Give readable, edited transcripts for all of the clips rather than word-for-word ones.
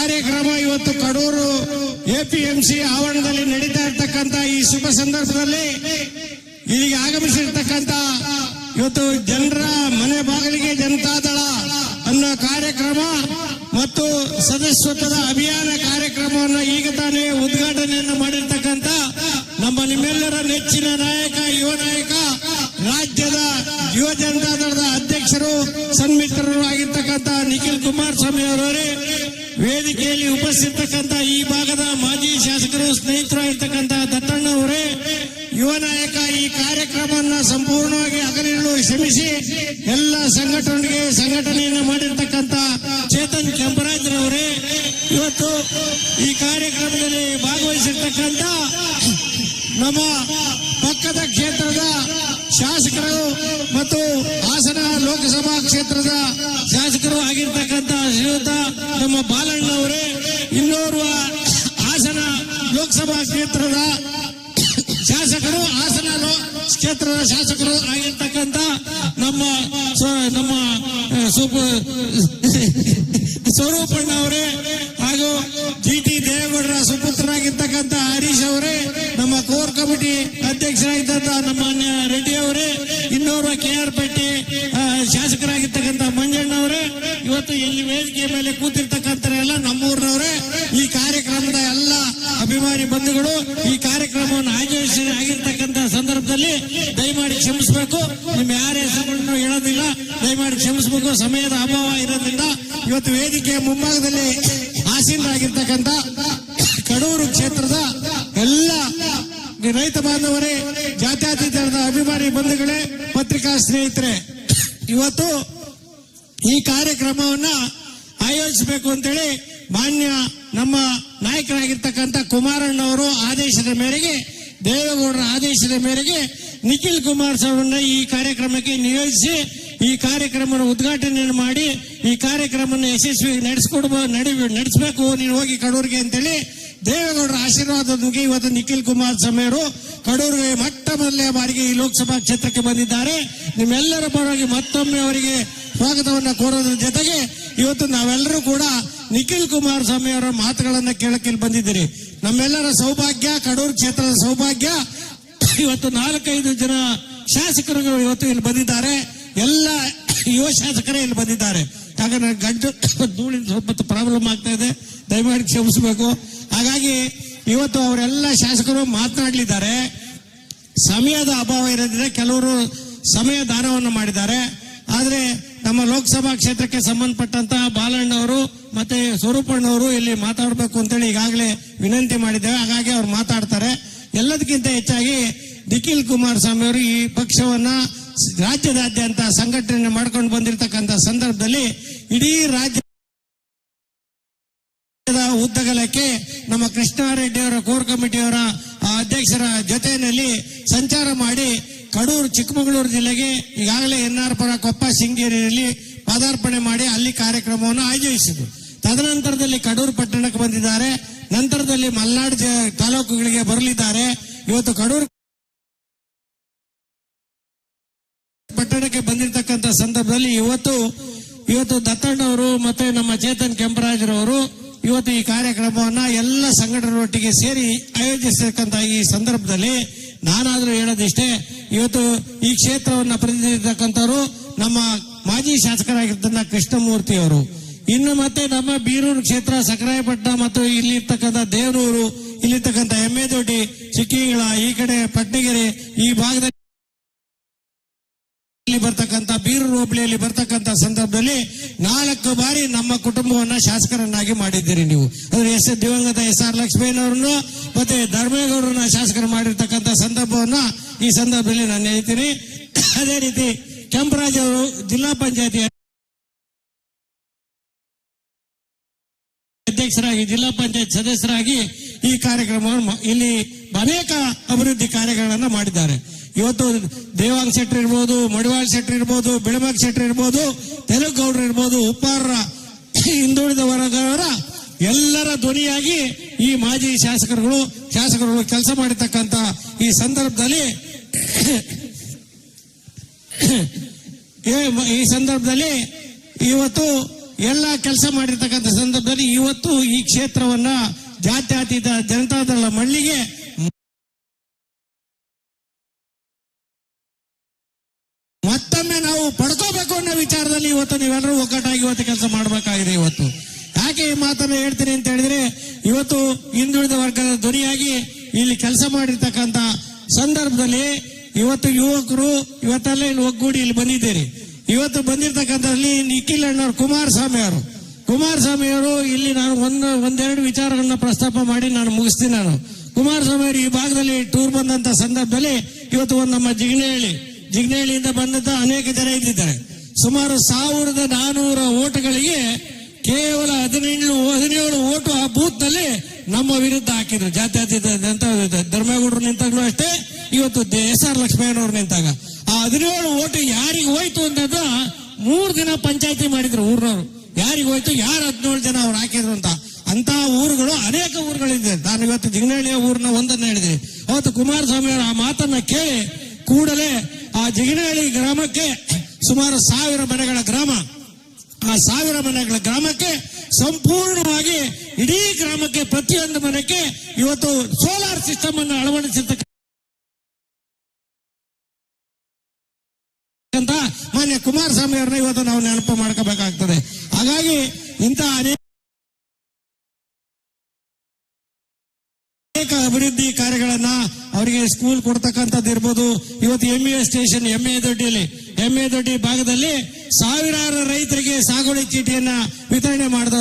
ಕಾರ್ಯಕ್ರಮ ಇವತ್ತು ಕಡೂರು ಎಪಿಎಂಸಿ ಆವರಣದಲ್ಲಿ ನಡೀತಾ ಇರ್ತಕ್ಕಂಥ ಈ ಶುಭ ಸಂದರ್ಭದಲ್ಲಿ ಇಲ್ಲಿಗೆ ಆಗಮಿಸಿರ್ತಕ್ಕಂಥ ಇವತ್ತು ಜನರ ಮನೆ ಬಾಗಿಲಿಗೆ ಜನತಾದಳ ಅನ್ನೋ ಕಾರ್ಯಕ್ರಮ ಮತ್ತು ಸದಸ್ಯತ್ವದ ಅಭಿಯಾನ ಕಾರ್ಯಕ್ರಮವನ್ನು ಈಗ ತಾನೇ ಉದ್ಘಾಟನೆಯನ್ನು ಮಾಡಿರ್ತಕ್ಕಂಥ ನಮ್ಮ ನಿಮ್ಮೆಲ್ಲರ ನೆಚ್ಚಿನ ನಾಯಕ ಯುವ ನಾಯಕ ರಾಜ್ಯದ ಯುವ ಜನತಾದಳದ ಅಧ್ಯಕ್ಷರು ಸನ್ಮಿತ್ರರು ಆಗಿರ್ತಕ್ಕಂಥ ನಿಖಿಲ್ ಕುಮಾರಸ್ವಾಮಿ ಅವರವರೇ, ವೇದಿಕೆಯಲ್ಲಿ ಉಪಸ್ಥಿತಕ್ಕಂಥ ಈ ಭಾಗದ ಮಾಜಿ ಶಾಸಕರು ಸ್ನೇಹಿತರು ಆಗಿರ್ತಕ್ಕಂಥ ದತ್ತಣ್ಣ ಅವರೇ, ಯುವ ನಾಯಕ ಈ ಕಾರ್ಯಕ್ರಮವನ್ನು ಸಂಪೂರ್ಣವಾಗಿ ಹಗಲಿರುಳು ಶ್ರಮಿಸಿ ಎಲ್ಲ ಸಂಘಟನೆಯನ್ನು ಮಾಡಿರ್ತಕ್ಕಂಥ ಚೇತನ್ ಕೆಂಪರಾಜ್ರವರೇ, ಇವತ್ತು ಈ ಕಾರ್ಯಕ್ರಮದಲ್ಲಿ ಭಾಗವಹಿಸಿರ್ತಕ್ಕಂಥ ನಮ್ಮ ಪಕ್ಕದ ಕ್ಷೇತ್ರದ ಶಾಸಕರು ಮತ್ತು ಹಾಸನ ಲೋಕಸಭಾ ಕ್ಷೇತ್ರದ ಶಾಸಕರು ಆಗಿರ್ತಕ್ಕಂಥ ಶ್ರೀಯುತ ನಮ್ಮ ಬಾಲಣ್ಣವರೇ, ಇನ್ನೋರ್ವ ಹಾಸನ ಲೋಕಸಭಾ ಕ್ಷೇತ್ರದ ಶಾಸಕರು, ಹಾಸನ ಕ್ಷೇತ್ರದ ಶಾಸಕರು ಆಗಿರ್ತಕ್ಕಂಥ ನಮ್ಮ ಸ್ವರೂಪಣ್ಣ ಅವರೇ, ಹಾಗೂ ಜಿಟಿ ದೇವೇಗೌಡರ ಸುಪುತ್ರರಾಗಿರ್ತಕ್ಕಂಥ ಹರೀಶ್ ಅವರೇ, ನಮ್ಮ ಕೋರ್ ಕಮಿಟಿ ಅಧ್ಯಕ್ಷರಾಗಿದ್ದಂತ ನಮ್ಮ ರೆಡ್ಡಿ ಅವರೇ, ಇನ್ನೋರ್ವ KR ಪೇಟೆ ಶಾಸಕರಾಗಿರ್ತಕ್ಕಂಥ ಮಂಜಣ್ಣ ಅವರೇ, ಇವತ್ತು ಇಲ್ಲಿ ವೇದಿಕೆ ಮೇಲೆ ಕೂತಿರ್ತಕ್ಕಂಥ ಎಲ್ಲ ನಮ್ಮೂರಿನವರೇ, ಈ ಕಾರ್ಯಕ್ರಮದ ಎಲ್ಲ ಅಭಿಮಾನಿ ಬಂಧುಗಳು, ಈ ಕಾರ್ಯಕ್ರಮವನ್ನು ಆಗಿರ್ತಕ್ಕಂಥ ಸಂದರ್ಭದಲ್ಲಿ ದಯಮಾಡಿ ಕ್ಷಮಿಸಬೇಕು. ನಿಮ್ಮ ಯಾರ ಹೆಸರುಗಳನ್ನು ಹೇಳೋದಿಲ್ಲ, ದಯಮಾಡಿ ಕ್ಷಮಿಸಬೇಕು. ಸಮಯದ ಅಭಾವ ಇರೋದ್ರಿಂದ ಇವತ್ತು ವೇದಿಕೆಯ ಮುಂಭಾಗದಲ್ಲಿ ಆಸೀನರಾಗಿರ್ತಕ್ಕಂಥ ಕಡೂರು ಕ್ಷೇತ್ರದ ಎಲ್ಲ ರೈತ ಬಾಂಧವರೇ, ಜಾತ್ಯತೀತರದ ಅಭಿಮಾನಿ ಬಂಧುಗಳೇ, ಪತ್ರಿಕಾ ಸ್ನೇಹಿತರೆ, ಇವತ್ತು ಈ ಕಾರ್ಯಕ್ರಮವನ್ನ ಆಯೋಜಿಸಬೇಕು ಅಂತೇಳಿ ಮಾನ್ಯ ನಮ್ಮ ನಾಯಕರಾಗಿರ್ತಕ್ಕಂಥ ಕುಮಾರಣ್ಣವರು ಆದೇಶದ ಮೇರೆಗೆ, ದೇವೇಗೌಡರ ಆದೇಶದ ಮೇರೆಗೆ ನಿಖಿಲ್ ಕುಮಾರಸ್ವಾಮಿಯನ್ನ ಈ ಕಾರ್ಯಕ್ರಮಕ್ಕೆ ನಿಯೋಜಿಸಿ ಈ ಕಾರ್ಯಕ್ರಮವನ್ನು ಉದ್ಘಾಟನೆಯನ್ನು ಮಾಡಿ ಈ ಕಾರ್ಯಕ್ರಮವನ್ನು ಯಶಸ್ವಿ ನಡೆಸಬೇಕು ನೀನು ಹೋಗಿ ಕಡೂರಿಗೆ ಅಂತೇಳಿ ದೇವೇಗೌಡರ ಆಶೀರ್ವಾದದೊಂದಿಗೆ ಇವತ್ತು ನಿಖಿಲ್ ಕುಮಾರಸ್ವಾಮಿ ಅವರು ಕಡೂರಿಗೆ ಮೊಟ್ಟ ಮೊದಲನೇ ಬಾರಿಗೆ ಈ ಲೋಕಸಭಾ ಕ್ಷೇತ್ರಕ್ಕೆ ಬಂದಿದ್ದಾರೆ. ನಿಮ್ಮೆಲ್ಲರ ಪರವಾಗಿ ಮತ್ತೊಮ್ಮೆ ಅವರಿಗೆ ಸ್ವಾಗತವನ್ನು ಕೋರೋದ್ರ ಜೊತೆಗೆ ಇವತ್ತು ನಾವೆಲ್ಲರೂ ಕೂಡ ನಿಖಿಲ್ ಕುಮಾರಸ್ವಾಮಿ ಅವರ ಮಾತುಗಳನ್ನ ಕೇಳಕ್ಕೆ ಬಂದಿದ್ದೀರಿ. ನಮ್ಮೆಲ್ಲರ ಸೌಭಾಗ್ಯ, ಕಡೂರು ಕ್ಷೇತ್ರದ ಸೌಭಾಗ್ಯ, ಇವತ್ತು 4-5 ಜನ ಶಾಸಕರುಗಳು ಇವತ್ತು ಇಲ್ಲಿ ಬಂದಿದ್ದಾರೆ. ಎಲ್ಲ ಯುವ ಶಾಸಕರೇ ಇಲ್ಲಿ ಬಂದಿದ್ದಾರೆ. ಹಾಗಾಗಿ ಗಂಟು ಧೂಳಿನ ಸ್ವಲ್ಪ ಪ್ರಾಬ್ಲಮ್ ಆಗ್ತಾ ಇದೆ, ದಯಮಾಡಿ ಕ್ಷಮಿಸಬೇಕು. ಹಾಗಾಗಿ ಇವತ್ತು ಅವರೆಲ್ಲ ಶಾಸಕರು ಮಾತನಾಡಲಿದ್ದಾರೆ. ಸಮಯದ ಅಭಾವ ಇರೋದ್ರಿಂದ ಕೆಲವರು ಸಮಯ ದಾನವನ್ನು ಮಾಡಿದ್ದಾರೆ. ಆದ್ರೆ ನಮ್ಮ ಲೋಕಸಭಾ ಕ್ಷೇತ್ರಕ್ಕೆ ಸಂಬಂಧಪಟ್ಟಂತಹ ಬಾಲಣ್ಣವರು ಮತ್ತೆ ಸ್ವರೂಪಣ್ಣವರು ಇಲ್ಲಿ ಮಾತಾಡಬೇಕು ಅಂತೇಳಿ ಈಗಾಗಲೇ ವಿನಂತಿ ಮಾಡಿದ್ದೇವೆ. ಹಾಗಾಗಿ ಅವ್ರು ಮಾತಾಡ್ತಾರೆ. ಎಲ್ಲದಕ್ಕಿಂತ ಹೆಚ್ಚಾಗಿ ನಿಖಿಲ್ ಕುಮಾರಸ್ವಾಮಿ ಅವರು ಈ ಪಕ್ಷವನ್ನ ರಾಜ್ಯದಾದ್ಯಂತ ಸಂಘಟನೆ ಮಾಡ್ಕೊಂಡು ಬಂದಿರತಕ್ಕಂಥ ಸಂದರ್ಭದಲ್ಲಿ ಇಡೀ ರಾಜ್ಯದ ಉದ್ದಗಲಕ್ಕೆ ನಮ್ಮ ಕೃಷ್ಣಾರೆಡ್ಡಿ ಅವರ ಕೋರ್ ಕಮಿಟಿಯವರ ಅಧ್ಯಕ್ಷರ ಜೊತೆಯಲ್ಲಿ ಸಂಚಾರ ಮಾಡಿ ಕಡೂರು ಚಿಕ್ಕಮಗಳೂರು ಜಿಲ್ಲೆಗೆ ಈಗಾಗಲೇ NR ಪುರ ಕೊಪ್ಪ ಶೃಂಗೇರಿಯಲ್ಲಿ ಪಾದಾರ್ಪಣೆ ಮಾಡಿ ಅಲ್ಲಿ ಕಾರ್ಯಕ್ರಮವನ್ನು ಆಯೋಜಿಸಿದ್ರು. ತದನಂತರದಲ್ಲಿ ಕಡೂರು ಪಟ್ಟಣಕ್ಕೆ ಬಂದಿದ್ದಾರೆ. ನಂತರದಲ್ಲಿ ಮಲೆನಾಡು ತಾಲೂಕುಗಳಿಗೆ ಬರಲಿದ್ದಾರೆ. ಇವತ್ತು ಕಡೂರು ಪಟ್ಟಣಕ್ಕೆ ಬಂದಿರತಕ್ಕಂಥ ಸಂದರ್ಭದಲ್ಲಿ ಇವತ್ತು ದತ್ತಣ್ಣವರು ಮತ್ತೆ ನಮ್ಮ ಚೇತನ್ ಕೆಂಪರಾಜ್ರವರು ಇವತ್ತು ಈ ಕಾರ್ಯಕ್ರಮವನ್ನ ಎಲ್ಲ ಸಂಘಟನೆಯೊಟ್ಟಿಗೆ ಸೇರಿ ಆಯೋಜಿಸತಕ್ಕಂಥ ಈ ಸಂದರ್ಭದಲ್ಲಿ ನಾನಾದ್ರೂ ಹೇಳೋದಿಷ್ಟೇ, ಇವತ್ತು ಈ ಕ್ಷೇತ್ರವನ್ನ ಪ್ರತಿನಿಧಿಸತಕ್ಕಂಥವ್ರು ನಮ್ಮ ಮಾಜಿ ಶಾಸಕರಾಗಿರ್ತಕ್ಕಂಥ ಕೃಷ್ಣಮೂರ್ತಿ ಅವರು, ಇನ್ನು ಮತ್ತೆ ನಮ್ಮ ಬೀರೂರು ಕ್ಷೇತ್ರ, ಸಕರಾಯಪಟ್ಟಣ ಮತ್ತು ಇಲ್ಲಿರ್ತಕ್ಕಂಥ ದೇವನೂರು, ಇಲ್ಲಿರ್ತಕ್ಕಂಥ ಎಮ್ಮೆದೊಡ್ಡಿ, ಚಿಕ್ಕಿಗಳ, ಈ ಕಡೆ ಪಟ್ನಗೆರೆ, ಈ ಭಾಗದಲ್ಲಿ ಬರ್ತಕ್ಕಂಥ ಬೀರೂರು ಹೋಬಳಿಯಲ್ಲಿ ಬರ್ತಕ್ಕಂಥ ಸಂದರ್ಭದಲ್ಲಿ 4 ಬಾರಿ ನಮ್ಮ ಕುಟುಂಬವನ್ನ ಶಾಸಕರನ್ನಾಗಿ ಮಾಡಿದ್ದೀರಿ ನೀವು. ಅಂದ್ರೆ ದಿವಂಗತ SR ಲಕ್ಷ್ಮೀನವರನ್ನು ಮತ್ತೆ ಧರ್ಮೇಗೌಡರನ್ನ ಶಾಸಕರು ಮಾಡಿರ್ತಕ್ಕಂಥ ಸಂದರ್ಭವನ್ನ ಈ ಸಂದರ್ಭದಲ್ಲಿ ನಾನು ಹೇಳ್ತೀನಿ. ಅದೇ ರೀತಿ ಕೆಂಪರಾಜ್ ಅವರು ಜಿಲ್ಲಾ ಪಂಚಾಯತಿ ಅಧ್ಯಕ್ಷರಾಗಿ, ಜಿಲ್ಲಾ ಪಂಚಾಯತ್ ಸದಸ್ಯರಾಗಿ ಈ ಕಾರ್ಯಕ್ರಮವನ್ನು ಇಲ್ಲಿ ಅನೇಕ ಅಭಿವೃದ್ಧಿ ಕಾರ್ಯಗಳನ್ನು ಮಾಡಿದ್ದಾರೆ. ಇವತ್ತು ದೇವಾಂಗ್ ಶೆಟ್ಟಿ ಇರ್ಬೋದು, ಮಡಿವಾಳ್ ಶೆಟ್ಟಿ ಇರ್ಬೋದು, ಬೆಳಮಗ್ ಶೆಟ್ಟಿ ಇರ್ಬೋದು, ತೆಲುಗೌಡರು ಇರ್ಬೋದು, ಉಪ್ಪಾರ ಹಿಂದುಳಿದ ವರ್ಗದವರ ಎಲ್ಲರ ಧ್ವನಿಯಾಗಿ ಈ ಮಾಜಿ ಶಾಸಕರುಗಳು ಕೆಲಸ ಮಾಡಿರ್ತಕ್ಕಂಥ ಈ ಸಂದರ್ಭದಲ್ಲಿ ಇವತ್ತು ಎಲ್ಲ ಕೆಲಸ ಮಾಡಿರ್ತಕ್ಕಂಥ ಸಂದರ್ಭದಲ್ಲಿ ಇವತ್ತು ಈ ಕ್ಷೇತ್ರವನ್ನ ಜಾತ್ಯತೀತ ಜನತಾದಳ ಮಣ್ಣಿಗೆ ಮತ್ತೊಮ್ಮೆ ನಾವು ಪಡ್ಕೋಬೇಕು ಅನ್ನೋ ವಿಚಾರದಲ್ಲಿ ಇವತ್ತು ನೀವೆಲ್ಲರೂ ಒಗ್ಗಟ್ಟಾಗಿ ಇವತ್ತು ಕೆಲಸ ಮಾಡಬೇಕಾಗಿದೆ. ಇವತ್ತು ಯಾಕೆ ಈ ಮಾತನ್ನು ಹೇಳ್ತೀನಿ ಅಂತ ಹೇಳಿದ್ರೆ, ಇವತ್ತು ಹಿಂದುಳಿದ ವರ್ಗದ ಧ್ವನಿಯಾಗಿ ಇಲ್ಲಿ ಕೆಲಸ ಮಾಡಿರ್ತಕ್ಕಂಥ ಸಂದರ್ಭದಲ್ಲಿ ಇವತ್ತು ಯುವಕರು ಇವತ್ತೆಲ್ಲ ಇಲ್ಲಿ ಒಗ್ಗೂಡಿ ಇಲ್ಲಿ ಬಂದಿದ್ದೀರಿ. ಇವತ್ತು ಬಂದಿರ್ತಕ್ಕಂಥಲ್ಲಿ ನಿಖಿಲ್ ಅಣ್ಣವ್ರು ಕುಮಾರಸ್ವಾಮಿ ಅವರು ಇಲ್ಲಿ ನಾನು ಒಂದೆರಡು ವಿಚಾರಗಳನ್ನ ಪ್ರಸ್ತಾಪ ಮಾಡಿ ನಾನು ಮುಗಿಸ್ತೀನಿ. ಕುಮಾರಸ್ವಾಮಿ ಅವರು ಈ ಭಾಗದಲ್ಲಿ ಟೂರ್ ಬಂದಂತ ಸಂದರ್ಭದಲ್ಲಿ ಇವತ್ತು ಒಂದು ನಮ್ಮ ಜಿಗ್ನಹಳ್ಳಿಯಿಂದ ಬಂದಂತ ಅನೇಕ ಜನ ಇದ್ದಿದ್ದಾರೆ. ಸುಮಾರು 1400 ಓಟುಗಳಿಗೆ ಕೇವಲ 17 ಓಟು ಆ ಬೂತ್ ನಲ್ಲಿ ನಮ್ಮ ವಿರುದ್ಧ ಹಾಕಿದ್ರು. ಜಾತ್ಯತೀತ ಧರ್ಮೇಗೌಡರು ನಿಂತಾಗ್ಲೂ ಅಷ್ಟೇ, ಇವತ್ತು SR ಲಕ್ಷ್ಮಯ್ಯನವ್ರು ನಿಂತಾಗ ಆ 17 ಓಟು ಯಾರಿಗೆ ಹೋಯ್ತು ಅಂತಂದ 3 ದಿನ ಪಂಚಾಯತಿ ಮಾಡಿದ್ರು ಊರಿನವರು. ಯಾರಿಗೆ ಹೋಯ್ತು, ಯಾರು 17 ಜನ ಅವ್ರು ಹಾಕಿದ್ರು ಅಂತ ಊರುಗಳು ಅನೇಕ ಊರುಗಳಿದೆ. ನಾನು ಇವತ್ತು ಜಿಗನಹಳ್ಳಿಯ ಊರಿನ ಒಂದನ್ನ ಹೇಳಿದೆ. ಅವತ್ತು ಕುಮಾರಸ್ವಾಮಿ ಅವರು ಆ ಮಾತನ್ನ ಕೇಳಿ ಕೂಡಲೇ ಆ ಜಿಗನಹಳ್ಳಿ ಗ್ರಾಮಕ್ಕೆ ಸುಮಾರು 1000 ಮನೆಗಳ ಗ್ರಾಮ, ಆ 1000 ಮನೆಗಳ ಗ್ರಾಮಕ್ಕೆ ಸಂಪೂರ್ಣವಾಗಿ ಇಡೀ ಗ್ರಾಮಕ್ಕೆ ಪ್ರತಿಯೊಂದು ಮನೆಗೆ ಇವತ್ತು ಸೋಲಾರ್ ಸಿಸ್ಟಮ್ ಅನ್ನು ಅಳವಡಿಸಿರ್ತಕ್ಕಂಥ ಮಾನ್ಯ ಕುಮಾರಸ್ವಾಮಿ ಅವರನ್ನ ಇವತ್ತು ನಾವು ನೆನಪು ಮಾಡ್ಕೋಬೇಕಾಗ್ತದೆ. ಹಾಗಾಗಿ ಇಂಥ ಅನೇಕ ಅಭಿವೃದ್ಧಿ ಕಾರ್ಯಗಳನ್ನ ಅವರಿಗೆ ಸ್ಕೂಲ್ ಕೊಡ್ತಕ್ಕಂಥದ್ದು ಇರ್ಬೋದು. ಇವತ್ತು ME ಸ್ಟೇಷನ್ ಎಮ್ಮೆ ದೊಡ್ಡಿ ಭಾಗದಲ್ಲಿ ಸಾವಿರಾರು ರೈತರಿಗೆ ಸಾಗುವಳಿ ಚೀಟಿಯನ್ನ ವಿತರಣೆ ಮಾಡಿದ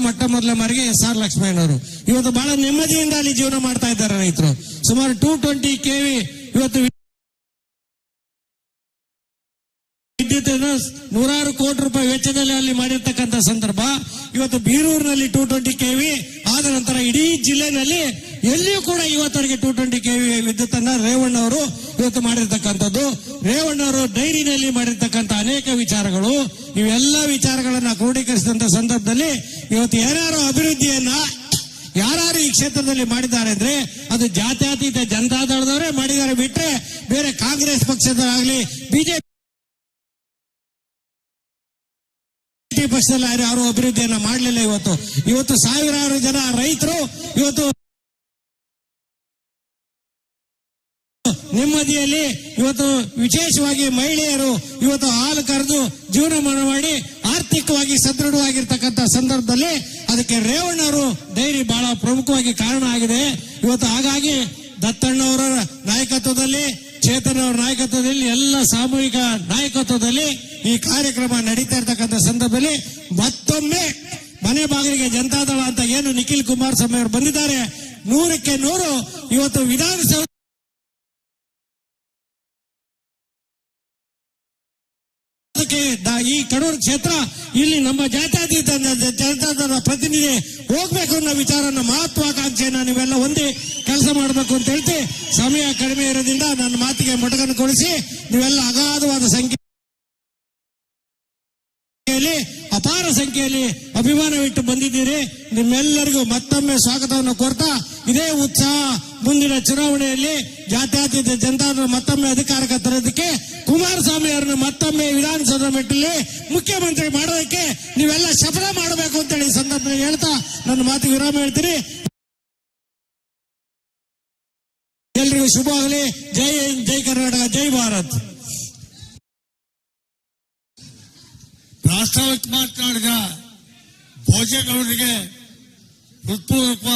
ಮೊಟ್ಟ ಮೊದಲ ಮಾರಿಗೆ SR ಲಕ್ಷ್ಮಯ್ಯನವರು. ಇವತ್ತು ಬಹಳ ನೆಮ್ಮದಿಯಿಂದ ಅಲ್ಲಿ ಜೀವನ ಮಾಡ್ತಾ ಇದ್ದಾರೆ ರೈತರು. ಸುಮಾರು 220 kV ಇವತ್ತು ವಿದ್ಯುತ್ 100 ಕೋಟಿ ರೂಪಾಯಿ ವೆಚ್ಚದಲ್ಲಿ ಅಲ್ಲಿ ಮಾಡಿರ್ತಕ್ಕಂಥ ಸಂದರ್ಭ. ಇವತ್ತು ಬೀರೂರಿನಲ್ಲಿ 220 kV ಆದ ನಂತರ ಇಡೀ ಜಿಲ್ಲೆನಲ್ಲಿ ಎಲ್ಲಿಯೂ ಕೂಡ ಇವತ್ತವರೆಗೆ 220 kV ವಿದ್ಯುತ್ ಅನ್ನ ರೇವಣ್ಣ ಅವರು ಇವತ್ತು ಮಾಡಿರ್ತಕ್ಕಂಥದ್ದು. ರೇವಣ್ಣ ಅವರು ಡೈರಿನಲ್ಲಿ ಮಾಡಿರ್ತಕ್ಕಂಥ ಅನೇಕ ವಿಚಾರಗಳು, ಇವೆಲ್ಲ ವಿಚಾರಗಳನ್ನ ಕ್ರೋಢೀಕರಿಸಿದಂತ ಸಂದರ್ಭದಲ್ಲಿ ಇವತ್ತು ಯಾರ್ಯಾರು ಅಭಿವೃದ್ಧಿಯನ್ನ ಯಾರು ಈ ಕ್ಷೇತ್ರದಲ್ಲಿ ಮಾಡಿದ್ದಾರೆ ಅಂದ್ರೆ ಅದು ಜಾತ್ಯತೀತ ಜನತಾದಳದವರೇ ಮಾಡಿದ್ದಾರೆ ಬಿಟ್ರೆ ಬೇರೆ ಕಾಂಗ್ರೆಸ್ ಪಕ್ಷದವರಾಗ್ಲಿ ಬಿಜೆಪಿ ಪಕ್ಷದಲ್ಲಿ ಯಾರು ಅಭಿವೃದ್ಧಿಯನ್ನ ಮಾಡಲಿಲ್ಲ. ಇವತ್ತು ಸಾವಿರಾರು ಜನ ರೈತರು ಇವತ್ತು ನೆಮ್ಮದಿಯಲ್ಲಿ, ಇವತ್ತು ವಿಶೇಷವಾಗಿ ಮಹಿಳೆಯರು ಇವತ್ತು ಹಾಲು ಕರೆದು ಜೀವನ ಮಾಡಿ ಆರ್ಥಿಕವಾಗಿ ಸದೃಢವಾಗಿರ್ತಕ್ಕಂಥ ಸಂದರ್ಭದಲ್ಲಿ ಅದಕ್ಕೆ ರೇವಣ್ಣವರು ಡೈರಿ ಬಹಳ ಪ್ರಮುಖವಾಗಿ ಕಾರಣ ಆಗಿದೆ. ಇವತ್ತು ಹಾಗಾಗಿ ದತ್ತಣ್ಣವರ ನಾಯಕತ್ವದಲ್ಲಿ, ಚೇತನ್ ಅವರ ನಾಯಕತ್ವದಲ್ಲಿ, ಎಲ್ಲ ಸಾಮೂಹಿಕ ನಾಯಕತ್ವದಲ್ಲಿ ಈ ಕಾರ್ಯಕ್ರಮ ನಡೀತಾ ಇರ್ತಕ್ಕಂಥ ಸಂದರ್ಭದಲ್ಲಿ ಮತ್ತೊಮ್ಮೆ ಮನೆ ಬಾಗಿಲಿಗೆ ಜನತಾದಳ ಅಂತ ಏನು ನಿಖಿಲ್ ಕುಮಾರಸ್ವಾಮಿ ಅವರು ಬಂದಿದ್ದಾರೆ, 100ಕ್ಕೆ 100 ಇವತ್ತು ವಿಧಾನಸೌಧ ಈ ಕಡೂರು ಕ್ಷೇತ್ರ ಇಲ್ಲಿ ನಮ್ಮ ಜಾತ್ಯತೀತ ಜನತಾದಳ ಪ್ರತಿನಿಧಿ ಹೋಗ್ಬೇಕು ಅನ್ನೋ ವಿಚಾರನ ಮಹತ್ವಾಕಾಂಕ್ಷೆಯನ್ನ ನೀವೆಲ್ಲ ಹೊಂದಿ ಕೆಲಸ ಮಾಡಬೇಕು ಅಂತ ಹೇಳ್ತಿ. ಸಮಯ ಕಡಿಮೆ ಇರೋದ್ರಿಂದ ನನ್ನ ಮಾತಿಗೆ ಮೊಟಕನ್ನು ಕೊಡಿಸಿ ನೀವೆಲ್ಲ ಅಗಾಧವಾದ ಅಪಾರ ಸಂಖ್ಯೆಯಲ್ಲಿ ಅಭಿಮಾನವಿಟ್ಟು ಬಂದಿದ್ದೀರಿ. ನಿಮ್ಮೆಲ್ಲರಿಗೂ ಮತ್ತೊಮ್ಮೆ ಸ್ವಾಗತವನ್ನು ಕೋರ್ತಾ ಇದೇ ಉತ್ಸಾಹ ಮುಂದಿನ ಚುನಾವಣೆಯಲ್ಲಿ ಜಾತ್ಯತೀತ ಜನತಾದಳ ಮತ್ತೊಮ್ಮೆ ಅಧಿಕಾರಕ್ಕೆ ತರೋದಕ್ಕೆ, ಕುಮಾರಸ್ವಾಮಿ ಅವರನ್ನು ಮತ್ತೊಮ್ಮೆ ವಿಧಾನಸೌಧ ಮೆಟ್ಟಲ್ಲಿ ಮುಖ್ಯಮಂತ್ರಿ ಮಾಡೋದಕ್ಕೆ ನೀವೆಲ್ಲ ಶಪಥ ಮಾಡಬೇಕು ಅಂತೇಳಿ ಸಂದರ್ಭದಲ್ಲಿ ಹೇಳ್ತಾ ನನ್ನ ಮಾತಿಗೆ ವಿರಾಮ ಹೇಳ್ತೀನಿ. ಎಲ್ರಿಗೂ ಶುಭವಾಗಲಿ. ಜೈ ಹಿಂದ್, ಜೈ ಕರ್ನಾಟಕ, ಜೈ ಭಾರತ್. ಪ್ರಾಸ್ತಾವಿಕ ಮಾತನಾಡಿದ ಭೋಜೇಗೌಡರಿಗೆ ಹೃತ್ಪೂರ್ವಕ